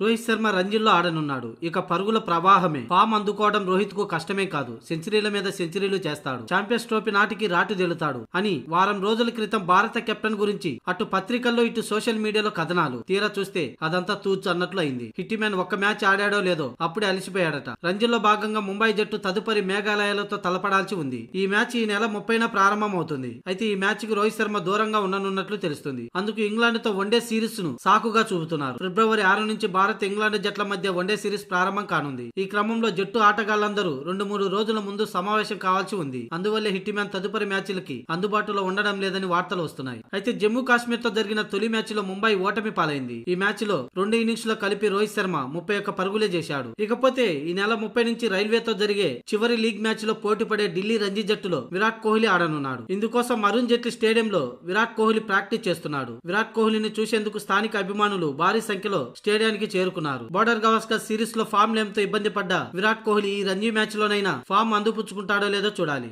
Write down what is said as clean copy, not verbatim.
రోహిత్ శర్మ రంజీల్లో ఆడనున్నాడు. ఇక పరుగుల ప్రవాహమే. ఫామ్ అందుకోవడం రోహిత్ కు కష్టమే కాదు, సెంచరీల మీద సెంచరీలు చేస్తాడు. ఛాంపియన్స్ ట్రోఫీ నాటికి రాటుదేలుతాడు అని వారం రోజుల క్రితం భారత కెప్టెన్ గురించి అటు పత్రికల్లో ఇటు సోషల్ మీడియాలో కథనాలు. తీరా చూస్తే అదంతా తూచు అన్నట్లు అయింది. హిట్ మ్యాన్ ఒక్క మ్యాచ్ ఆడాడో లేదో అప్పుడే అలిసిపోయాడట. రంజీల్లో భాగంగా ముంబై జట్టు తదుపరి మేఘాలయాలతో తలపడాల్సి ఉంది. ఈ మ్యాచ్ ఈ నెల 30న ప్రారంభమవుతుంది. అయితే ఈ మ్యాచ్ కి రోహిత్ శర్మ దూరంగా ఉండనున్నట్లు తెలుస్తుంది. అందుకు ఇంగ్లాండ్ తో వన్డే సిరీస్ ను సాకుగా చూపుతున్నారు. ఫిబ్రవరి 6 నుంచి భారత్ ఇంగ్లాండ్ జట్ల మధ్య వన్డే సిరీస్ ప్రారంభం కానుంది. ఈ క్రమంలో జట్టు ఆటగాళ్లందరూ 2-3 రోజుల ముందు సమావేశం కావాల్సి ఉంది. అందువల్లే హిట్ మ్యాన్ తదుపరి మ్యాచ్లకి అందుబాటులో ఉండడం లేదని వార్తలు వస్తున్నాయి. అయితే జమ్మూ కాశ్మీర్ తో జరిగిన తొలి మ్యాచ్ లో ముంబై ఓటమి పాలైంది. ఈ మ్యాచ్ లో 2 ఇన్నింగ్స్ లో కలిపి రోహిత్ శర్మ 31 పరుగులే చేశాడు. ఇకపోతే ఈ నెల 30 నుంచి రైల్వేతో జరిగే చివరి లీగ్ మ్యాచ్ లో పోటీ పడే ఢిల్లీ రంజీ జట్టులో విరాట్ కోహ్లీ ఆడనున్నాడు. ఇందుకోసం అరుణ్ జైట్లీ స్టేడియంలో విరాట్ కోహ్లీ ప్రాక్టీస్ చేస్తున్నాడు. విరాట్ కోహ్లీని చూసేందుకు స్థానిక అభిమానులు భారీ సంఖ్యలో స్టేడియానికి చేరుకున్నారు. బోర్డర్ గవాస్కర్ సిరీస్ లో ఫామ్ లేమితో ఇబ్బంది పడ్డ విరాట్ కోహ్లీ ఈ రంజీ మ్యాచ్ లోనైనా ఫామ్ అందిపుచ్చుకుంటాడో లేదో చూడాలి.